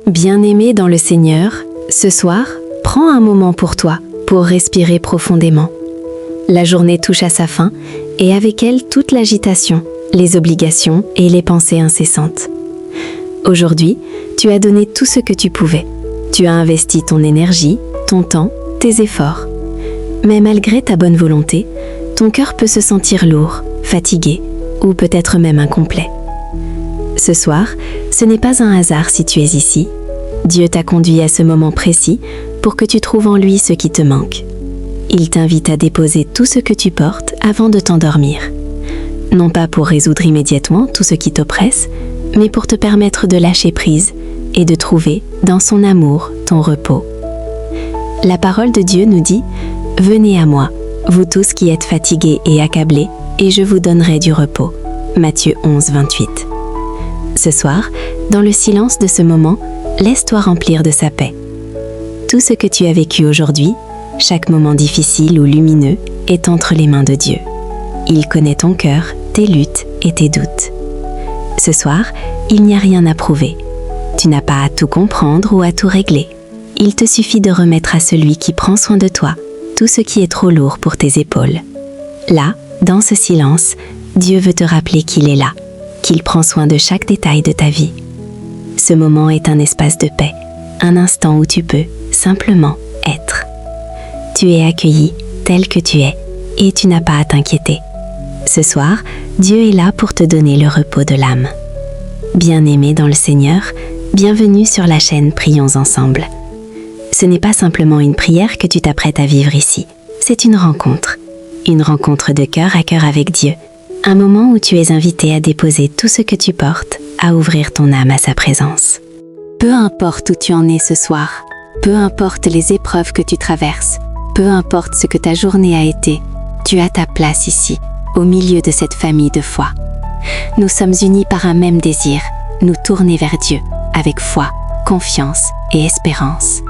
Bien-aimé dans le Seigneur, ce soir, prends un moment pour toi, pour respirer profondément. La journée touche à sa fin et avec elle toute l'agitation, les obligations et les pensées incessantes. Aujourd'hui, tu as donné tout ce que tu pouvais. Tu as investi ton énergie, ton temps, tes efforts. Mais malgré ta bonne volonté, ton cœur peut se sentir lourd, fatigué ou peut-être même incomplet. Ce soir, ce n'est pas un hasard si tu es ici. Dieu t'a conduit à ce moment précis pour que tu trouves en lui ce qui te manque. Il t'invite à déposer tout ce que tu portes avant de t'endormir. Non pas pour résoudre immédiatement tout ce qui t'oppresse, mais pour te permettre de lâcher prise et de trouver dans son amour ton repos. La parole de Dieu nous dit « Venez à moi, vous tous qui êtes fatigués et accablés, et je vous donnerai du repos. » Matthieu 11, 28. Ce soir, dans le silence de ce moment, laisse-toi remplir de sa paix. Tout ce que tu as vécu aujourd'hui, chaque moment difficile ou lumineux, est entre les mains de Dieu. Il connaît ton cœur, tes luttes et tes doutes. Ce soir, il n'y a rien à prouver. Tu n'as pas à tout comprendre ou à tout régler. Il te suffit de remettre à celui qui prend soin de toi tout ce qui est trop lourd pour tes épaules. Là, dans ce silence, Dieu veut te rappeler qu'il est là, qu'il prend soin de chaque détail de ta vie. Ce moment est un espace de paix, un instant où tu peux simplement être. Tu es accueilli tel que tu es et tu n'as pas à t'inquiéter. Ce soir, Dieu est là pour te donner le repos de l'âme. Bien-aimé dans le Seigneur, bienvenue sur la chaîne Prions ensemble. Ce n'est pas simplement une prière que tu t'apprêtes à vivre ici, c'est une rencontre de cœur à cœur avec Dieu, un moment où tu es invité à déposer tout ce que tu portes, à ouvrir ton âme à sa présence. Peu importe où tu en es ce soir, peu importe les épreuves que tu traverses, peu importe ce que ta journée a été, tu as ta place ici, au milieu de cette famille de foi. Nous sommes unis par un même désir, nous tourner vers Dieu, avec foi, confiance et espérance.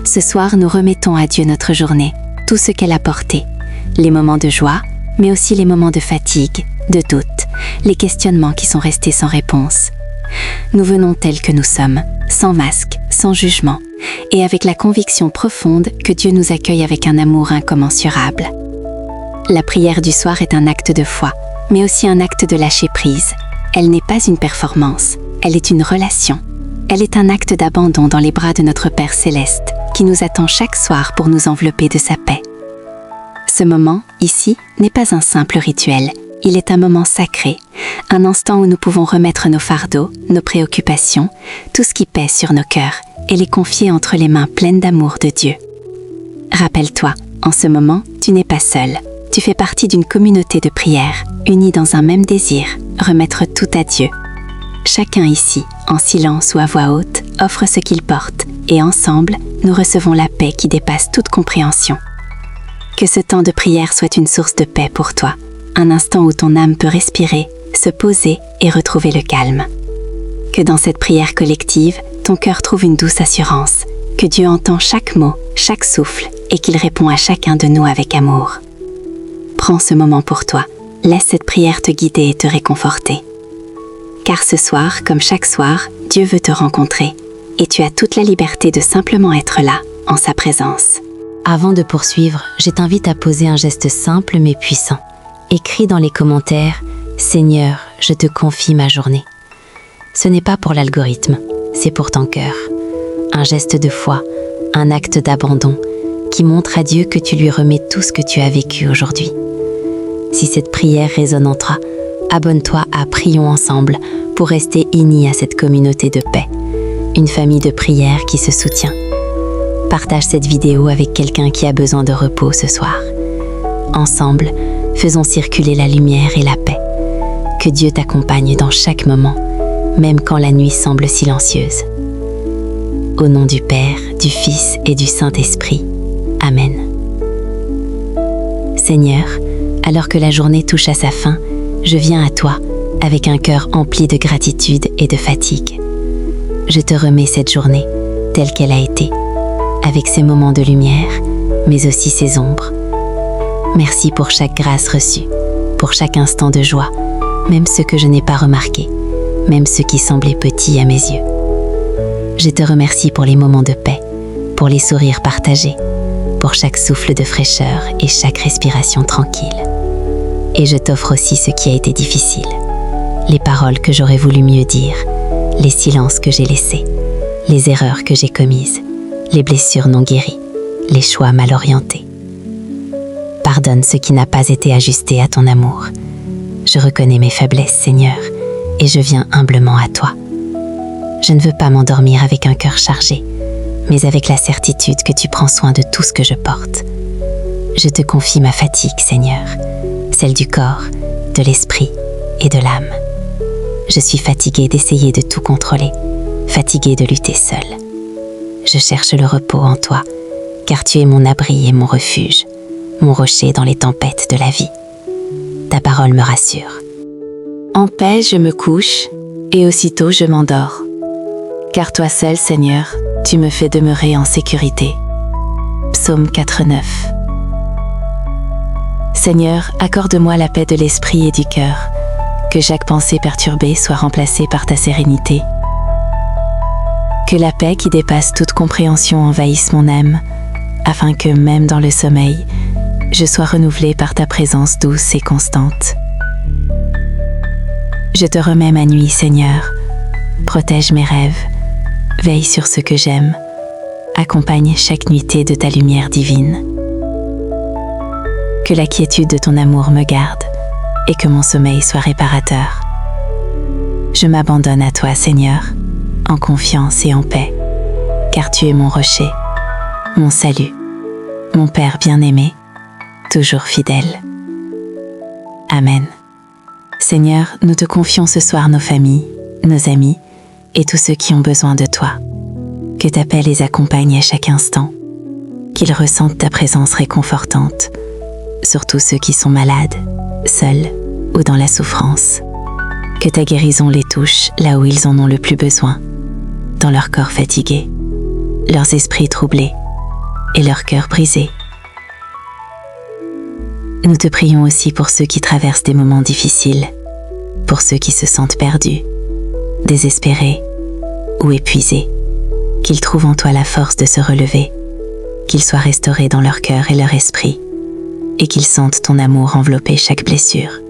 Ce soir, nous remettons à Dieu notre journée, tout ce qu'elle a porté, les moments de joie, mais aussi les moments de fatigue, de doute, les questionnements qui sont restés sans réponse. Nous venons tels que nous sommes, sans masque, sans jugement, et avec la conviction profonde que Dieu nous accueille avec un amour incommensurable. La prière du soir est un acte de foi, mais aussi un acte de lâcher prise. Elle n'est pas une performance, elle est une relation. Elle est un acte d'abandon dans les bras de notre Père Céleste, qui nous attend chaque soir pour nous envelopper de sa paix. Ce moment, ici, n'est pas un simple rituel, il est un moment sacré, un instant où nous pouvons remettre nos fardeaux, nos préoccupations, tout ce qui pèse sur nos cœurs, et les confier entre les mains pleines d'amour de Dieu. Rappelle-toi, en ce moment, tu n'es pas seul. Tu fais partie d'une communauté de prière, unie dans un même désir, remettre tout à Dieu. Chacun ici, en silence ou à voix haute, offre ce qu'il porte, et ensemble, nous recevons la paix qui dépasse toute compréhension. Que ce temps de prière soit une source de paix pour toi, un instant où ton âme peut respirer, se poser et retrouver le calme. Que dans cette prière collective, ton cœur trouve une douce assurance, que Dieu entend chaque mot, chaque souffle, et qu'il répond à chacun de nous avec amour. Prends ce moment pour toi, laisse cette prière te guider et te réconforter. Car ce soir, comme chaque soir, Dieu veut te rencontrer, et tu as toute la liberté de simplement être là, en sa présence. Avant de poursuivre, je t'invite à poser un geste simple mais puissant. Écris dans les commentaires « Seigneur, je te confie ma journée ». Ce n'est pas pour l'algorithme, c'est pour ton cœur. Un geste de foi, un acte d'abandon qui montre à Dieu que tu lui remets tout ce que tu as vécu aujourd'hui. Si cette prière résonne en toi, abonne-toi à Prions ensemble pour rester unis à cette communauté de paix, une famille de prière qui se soutient. Partage cette vidéo avec quelqu'un qui a besoin de repos ce soir. Ensemble, faisons circuler la lumière et la paix. Que Dieu t'accompagne dans chaque moment, même quand la nuit semble silencieuse. Au nom du Père, du Fils et du Saint-Esprit. Amen. Seigneur, alors que la journée touche à sa fin, je viens à toi avec un cœur empli de gratitude et de fatigue. Je te remets cette journée telle qu'elle a été, avec ses moments de lumière, mais aussi ses ombres. Merci pour chaque grâce reçue, pour chaque instant de joie, même ceux que je n'ai pas remarqués, même ceux qui semblaient petits à mes yeux. Je te remercie pour les moments de paix, pour les sourires partagés, pour chaque souffle de fraîcheur et chaque respiration tranquille. Et je t'offre aussi ce qui a été difficile, les paroles que j'aurais voulu mieux dire, les silences que j'ai laissés, les erreurs que j'ai commises, les blessures non guéries, les choix mal orientés. Pardonne ce qui n'a pas été ajusté à ton amour. Je reconnais mes faiblesses, Seigneur, et je viens humblement à toi. Je ne veux pas m'endormir avec un cœur chargé, mais avec la certitude que tu prends soin de tout ce que je porte. Je te confie ma fatigue, Seigneur, celle du corps, de l'esprit et de l'âme. Je suis fatiguée d'essayer de tout contrôler, fatiguée de lutter seule. Je cherche le repos en toi, car tu es mon abri et mon refuge, mon rocher dans les tempêtes de la vie. Ta parole me rassure. En paix, je me couche, et aussitôt je m'endors. Car toi seul, Seigneur, tu me fais demeurer en sécurité. Psaume 4:9. Seigneur, accorde-moi la paix de l'esprit et du cœur, que chaque pensée perturbée soit remplacée par ta sérénité. Que la paix qui dépasse toute compréhension envahisse mon âme, afin que, même dans le sommeil, je sois renouvelée par ta présence douce et constante. Je te remets ma nuit, Seigneur. Protège mes rêves, veille sur ce que j'aime, accompagne chaque nuitée de ta lumière divine. Que la quiétude de ton amour me garde et que mon sommeil soit réparateur. Je m'abandonne à toi, Seigneur, en confiance et en paix, car tu es mon rocher, mon salut, mon Père bien-aimé, toujours fidèle. Amen. Seigneur, nous te confions ce soir nos familles, nos amis et tous ceux qui ont besoin de toi. Que ta paix les accompagne à chaque instant, qu'ils ressentent ta présence réconfortante, surtout ceux qui sont malades, seuls ou dans la souffrance. Que ta guérison les touche là où ils en ont le plus besoin, dans leur corps fatigué, leurs esprits troublés et leur cœur brisé. Nous te prions aussi pour ceux qui traversent des moments difficiles, pour ceux qui se sentent perdus, désespérés ou épuisés, qu'ils trouvent en toi la force de se relever, qu'ils soient restaurés dans leur cœur et leur esprit, et qu'ils sentent ton amour envelopper chaque blessure.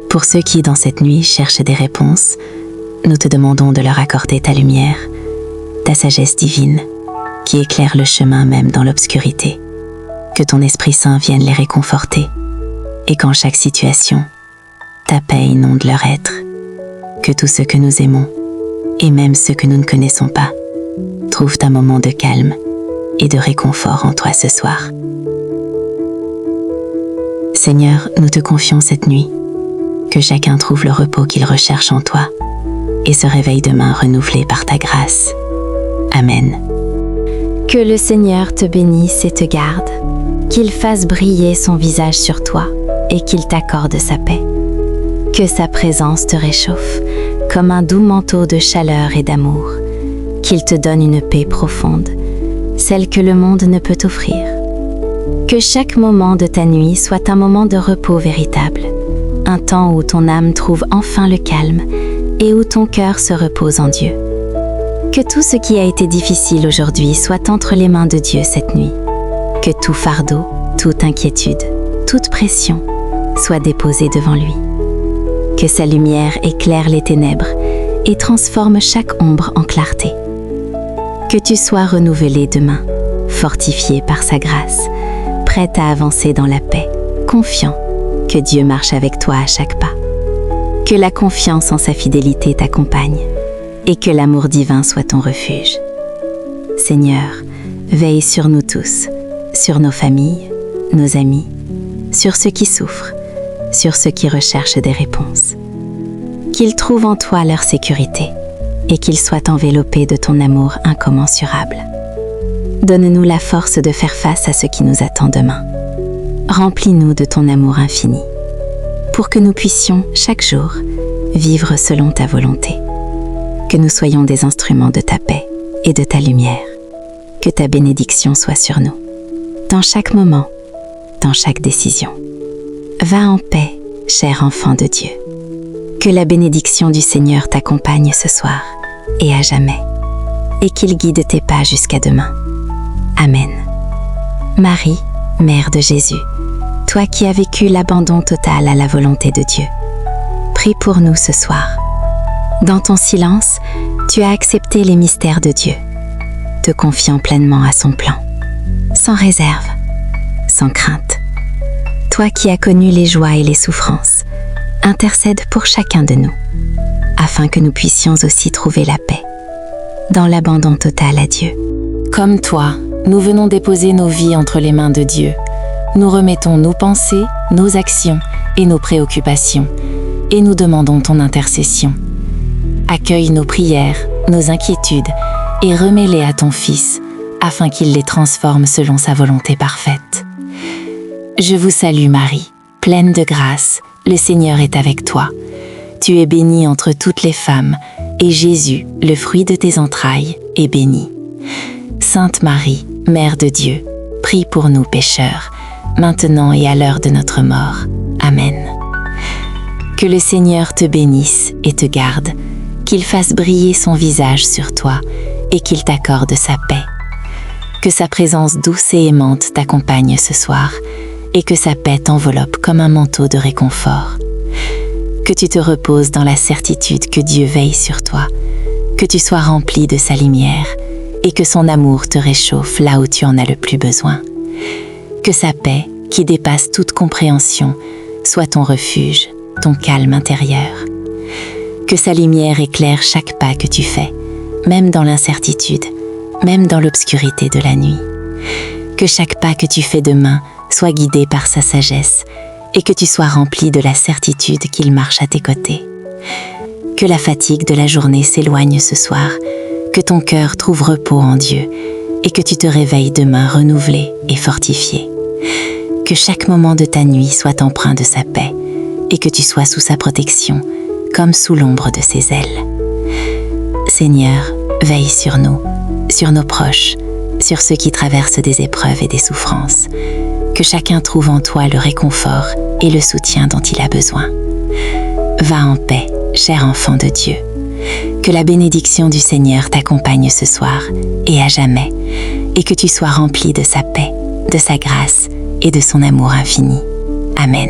Pour ceux qui, dans cette nuit, cherchent des réponses, nous te demandons de leur accorder ta lumière, ta sagesse divine, qui éclaire le chemin même dans l'obscurité. Que ton Esprit Saint vienne les réconforter, et qu'en chaque situation, ta paix inonde leur être. Que tous ceux que nous aimons, et même ceux que nous ne connaissons pas, trouvent un moment de calme et de réconfort en toi ce soir. Seigneur, nous te confions cette nuit, que chacun trouve le repos qu'il recherche en toi, et se réveille demain renouvelé par ta grâce. Amen. Que le Seigneur te bénisse et te garde, qu'il fasse briller son visage sur toi et qu'il t'accorde sa paix. Que sa présence te réchauffe comme un doux manteau de chaleur et d'amour, qu'il te donne une paix profonde, celle que le monde ne peut offrir. Que chaque moment de ta nuit soit un moment de repos véritable, un temps où ton âme trouve enfin le calme et où ton cœur se repose en Dieu. Que tout ce qui a été difficile aujourd'hui soit entre les mains de Dieu cette nuit. Que tout fardeau, toute inquiétude, toute pression soit déposé devant lui. Que sa lumière éclaire les ténèbres et transforme chaque ombre en clarté. Que tu sois renouvelé demain, fortifié par sa grâce, prête à avancer dans la paix, confiant que Dieu marche avec toi à chaque pas. Que la confiance en sa fidélité t'accompagne et que l'amour divin soit ton refuge. Seigneur, veille sur nous tous, sur nos familles, nos amis, sur ceux qui souffrent, sur ceux qui recherchent des réponses. Qu'ils trouvent en toi leur sécurité et qu'ils soient enveloppés de ton amour incommensurable. Donne-nous la force de faire face à ce qui nous attend demain. Remplis-nous de ton amour infini, pour que nous puissions, chaque jour, vivre selon ta volonté. Que nous soyons des instruments de ta paix et de ta lumière. Que ta bénédiction soit sur nous, dans chaque moment, dans chaque décision. Va en paix, cher enfant de Dieu. Que la bénédiction du Seigneur t'accompagne ce soir et à jamais, et qu'il guide tes pas jusqu'à demain. Amen. Marie, Mère de Jésus, toi qui as vécu l'abandon total à la volonté de Dieu, prie pour nous ce soir. Dans ton silence, tu as accepté les mystères de Dieu, te confiant pleinement à son plan, sans réserve, sans crainte. Toi qui as connu les joies et les souffrances, intercède pour chacun de nous, afin que nous puissions aussi trouver la paix, dans l'abandon total à Dieu. Comme toi, nous venons déposer nos vies entre les mains de Dieu. Nous remettons nos pensées, nos actions et nos préoccupations, et nous demandons ton intercession. Accueille nos prières, nos inquiétudes, et remets-les à ton Fils, afin qu'il les transforme selon sa volonté parfaite. Je vous salue Marie, pleine de grâce, le Seigneur est avec toi. Tu es bénie entre toutes les femmes, et Jésus, le fruit de tes entrailles, est béni. Sainte Marie, Mère de Dieu, prie pour nous pécheurs, maintenant et à l'heure de notre mort. Amen. Que le Seigneur te bénisse et te garde, qu'il fasse briller son visage sur toi et qu'il t'accorde sa paix. Que sa présence douce et aimante t'accompagne ce soir et que sa paix t'enveloppe comme un manteau de réconfort. Que tu te reposes dans la certitude que Dieu veille sur toi, que tu sois rempli de sa lumière et que son amour te réchauffe là où tu en as le plus besoin. Que sa paix, qui dépasse toute compréhension, soit ton refuge, ton calme intérieur. Que sa lumière éclaire chaque pas que tu fais, même dans l'incertitude, même dans l'obscurité de la nuit. Que chaque pas que tu fais demain soit guidé par sa sagesse et que tu sois rempli de la certitude qu'il marche à tes côtés. Que la fatigue de la journée s'éloigne ce soir, que ton cœur trouve repos en Dieu et que tu te réveilles demain renouvelé et fortifié. Que chaque moment de ta nuit soit empreint de sa paix et que tu sois sous sa protection, comme sous l'ombre de ses ailes. Seigneur, veille sur nous, sur nos proches, sur ceux qui traversent des épreuves et des souffrances. Que chacun trouve en toi le réconfort et le soutien dont il a besoin. Va en paix, cher enfant de Dieu. Que la bénédiction du Seigneur t'accompagne ce soir et à jamais, et que tu sois rempli de sa paix, de sa grâce et de son amour infini. Amen.